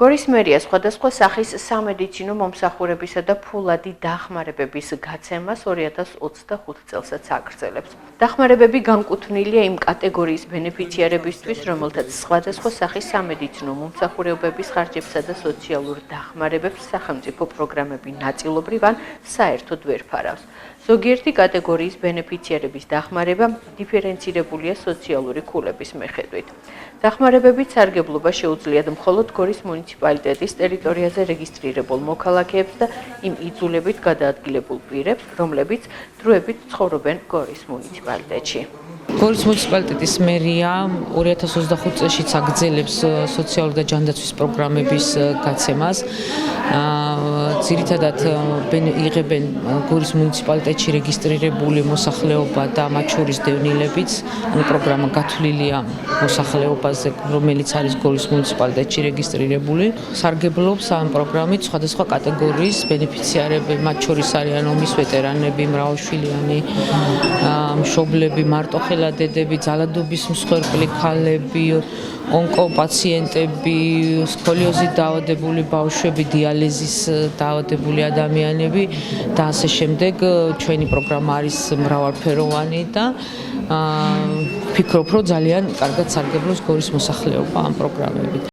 გორის მერია სხვადასხვა სახის სამედიცინო მომსახურებისა და ფულადი დახმარებების გაცემას 2025 წელსაც აგრძელებს. დახმარებები განკუთვნილია იმ კატეგორიის ბენეფიციარებისთვის, რომელთაც სხვადასხვა სახის სამედიცინო მომსახურებების ხარჯებსა და სოციალურ დახმარებებს სახელმწიფო პროგრამები ნაწილობრივ ან საერთოდ ვერ ფარავს. ზოგიერთი კატეგორიის ბენეფიციარების დახმარება დიფერენცირებულია სოციალური ქულების მიხედვით. დახმარებებით სარგებლობა შეუძლიათ მხოლოდ გორის მუნიციპალიტეტის ტერიტორიაზე რეგისტრირებულ მოქალაქეებს და იმ იძულებით გადაადგილებულ პირებს, რომლებიც დროებით ცხოვრობენ გორის მუნიციპალიტეტში. გორის მუნიციპალიტეტის მერია 2025 წელშიც აგრძელებს სოციალური და ჯანდაცვის პროგრამების გაცემას. ძირითადად იღებენ გორის მუნიციპალიტეტში რეგისტრირებული მოსახლეობა და მათ შორის დევნილებიც, ანუ პროგრამა გათვლილია მოსახლეობაზე, რომელიც არის გორის მუნიციპალიტეტში რეგისტრირებული. სარგებლობს ამ პროგრამით სხვადასხვა კატეგორიის ბენეფიციარები, მათ შორის არიან ომის ვეტერანები, მრავალშვილიანი მშობლები, მარტოხელა-დედები, ძალადობის მსხვერპლი ქალები, ონკოპაციენტები, სკოლიოზით დაავადებული ბავშვები, დიალიზის დაავადებული ადამიანები და ასე შემდეგ. ჩვენი პროგრამა არის მრავალფეროვანი და ვფიქრობ, რომ ძალიან კარგად სარგებლობს გორის მოსახლეობა ამ პროგრამებით.